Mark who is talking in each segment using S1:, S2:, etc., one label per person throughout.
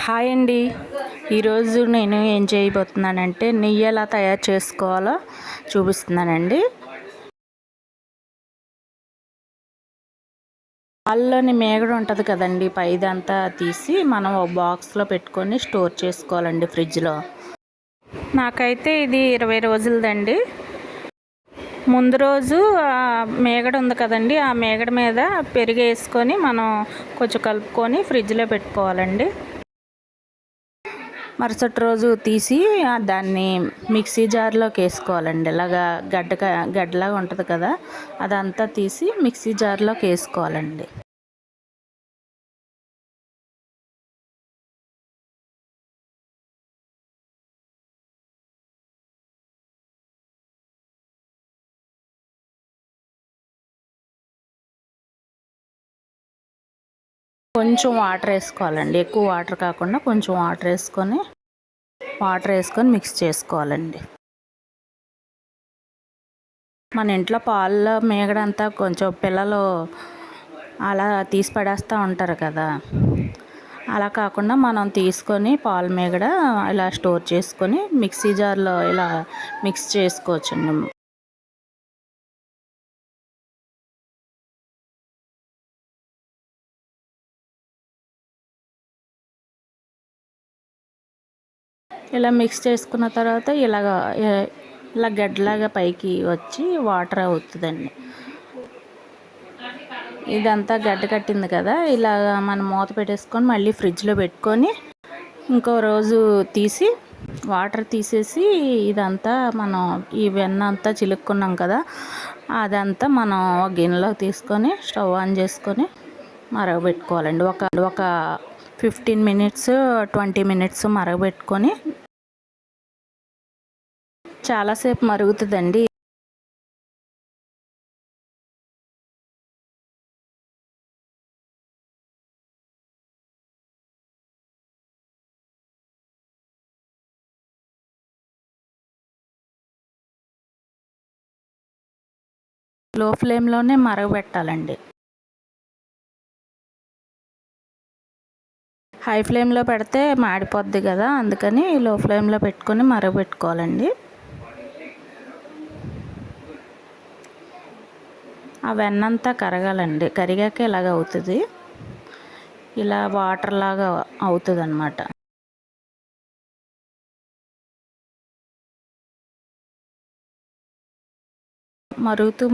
S1: Hi అండి. ఈరోజు నేను ఏం చేయబోతున్నానంటే నెయ్యి ఎలా తయారు చేసుకోవాలో చూపిస్తున్నానండి. పాలలోని మేగడ ఉంటుంది కదండి, పైదంతా తీసి మనం ఒక బాక్స్లో పెట్టుకొని స్టోర్ చేసుకోవాలండి ఫ్రిడ్జ్లో. నాకైతే ఇది 20 రోజులదండి. ముందు రోజు మేగడ ఉంది కదండి, ఆ మేగడ మీద పెరుగు వేసుకొని మనం కొంచెం కలుపుకొని ఫ్రిడ్జ్లో పెట్టుకోవాలండి. మరుసటి రోజు తీసి దాన్ని మిక్సీ జార్లోకి వేసుకోవాలండి. ఇలాగా గడ్డలాగా ఉంటుంది కదా, అదంతా తీసి మిక్సీ జార్లోకి వేసుకోవాలండి. కొంచెం వాటర్ వేసుకోవాలండి, ఎక్కువ వాటర్ కాకుండా కొంచెం వాటర్ వేసుకొని మిక్స్ చేసుకోవాలండి. మన ఇంట్లో పాల మేగడంతా కొంచెం పిల్లలు అలా తీసి పడేస్తూ ఉంటారు కదా, అలా కాకుండా మనం తీసుకొని పాల మేగడ ఇలా స్టోర్ చేసుకొని మిక్సీ జార్లో ఇలా మిక్స్ చేసుకోవచ్చండి. ఇలా మిక్స్ చేసుకున్న తర్వాత ఇలా గడ్డలాగా పైకి వచ్చి వాటర్ అవుతుందండి. ఇదంతా గడ్డ కట్టింది కదా, ఇలా మనం మూత పెట్టేసుకొని మళ్ళీ ఫ్రిడ్జ్లో పెట్టుకొని ఇంకో రోజు తీసి వాటర్ తీసేసి ఇదంతా మనం ఈ వెన్న అంతా చిలుక్కున్నాం కదా, అదంతా మనం ఒక గిన్నెలో తీసుకొని స్టవ్ ఆన్ చేసుకొని మరగబెట్టుకోవాలండి. ఒక 15 మినిట్స్ 20 మినిట్స్ మరగబెట్టుకొని చాలాసేపు మరుగుతుందండి. లో ఫ్లేమ్లోనే మరగబెట్టాలండి. హై ఫ్లేమ్లో పెడితే మాడిపోద్ది కదా, అందుకని లో ఫ్లేమ్లో పెట్టుకొని మరగబెట్టుకోవాలండి. ఆ వెన్నంతా కరగాలండి, కరిగాక ఇలాగ అవుతుంది, ఇలా వాటర్ లాగా అవుతుంది అన్నమాట.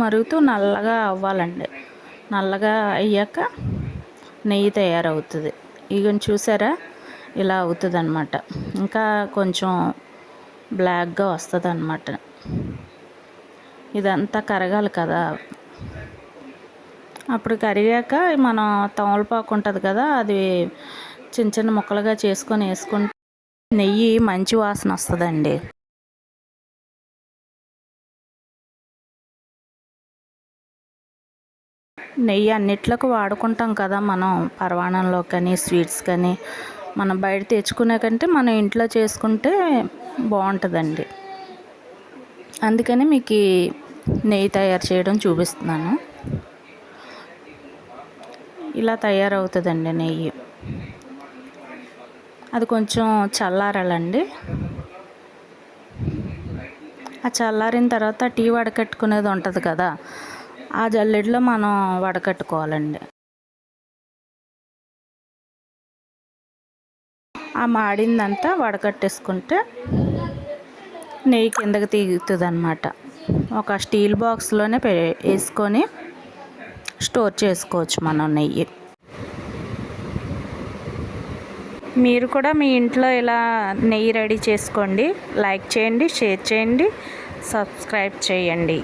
S1: మరుగుతూ నల్లగా అవ్వాలండి. నల్లగా అయ్యాక నెయ్యి తయారవుతుంది. ఇగని చూసారా, ఇలా అవుతుంది అన్నమాట. ఇంకా కొంచెం బ్లాక్గా వస్తుంది అన్నమాట. ఇదంతా కరగాలి కదా, అప్పుడు కరిగాక మనం తమలపాకు ఉంటుంది కదా, అది చిన్న చిన్న ముక్కలుగా చేసుకొని వేసుకుంటే నెయ్యి మంచి వాసన వస్తుందండి. నెయ్యి అన్నిట్లోకి వాడుకుంటాం కదా మనం, పరమాన్నంలో కానీ స్వీట్స్ కానీ. మనం బయట తెచ్చుకునే కంటే మనం ఇంట్లో చేసుకుంటే బాగుంటుందండి. అందుకని మీకు నెయ్యి తయారు చేయడం చూపిస్తున్నాను. ఇలా తయారవుతుందండి నెయ్యి. అది కొంచెం చల్లారాలండి. ఆ చల్లారిన తర్వాత టీ వడకట్టుకునేది ఉంటుంది కదా, ఆ జల్లెడలో మనం వడకట్టుకోవాలండి. ఆ మాడిందంతా వడకట్టేసుకుంటే నెయ్యి కిందకి తీగుతుంది అన్నమాట. ఒక స్టీల్ బాక్స్లోనే వేసుకొని స్టోర్ చేసుకోవచ్చు మనం నెయ్యి. మీరు కూడా మీ ఇంట్లో ఇలా నెయ్యి రెడీ చేసుకోండి. లైక్ చేయండి, షేర్ చేయండి, సబ్స్క్రైబ్ చేయండి.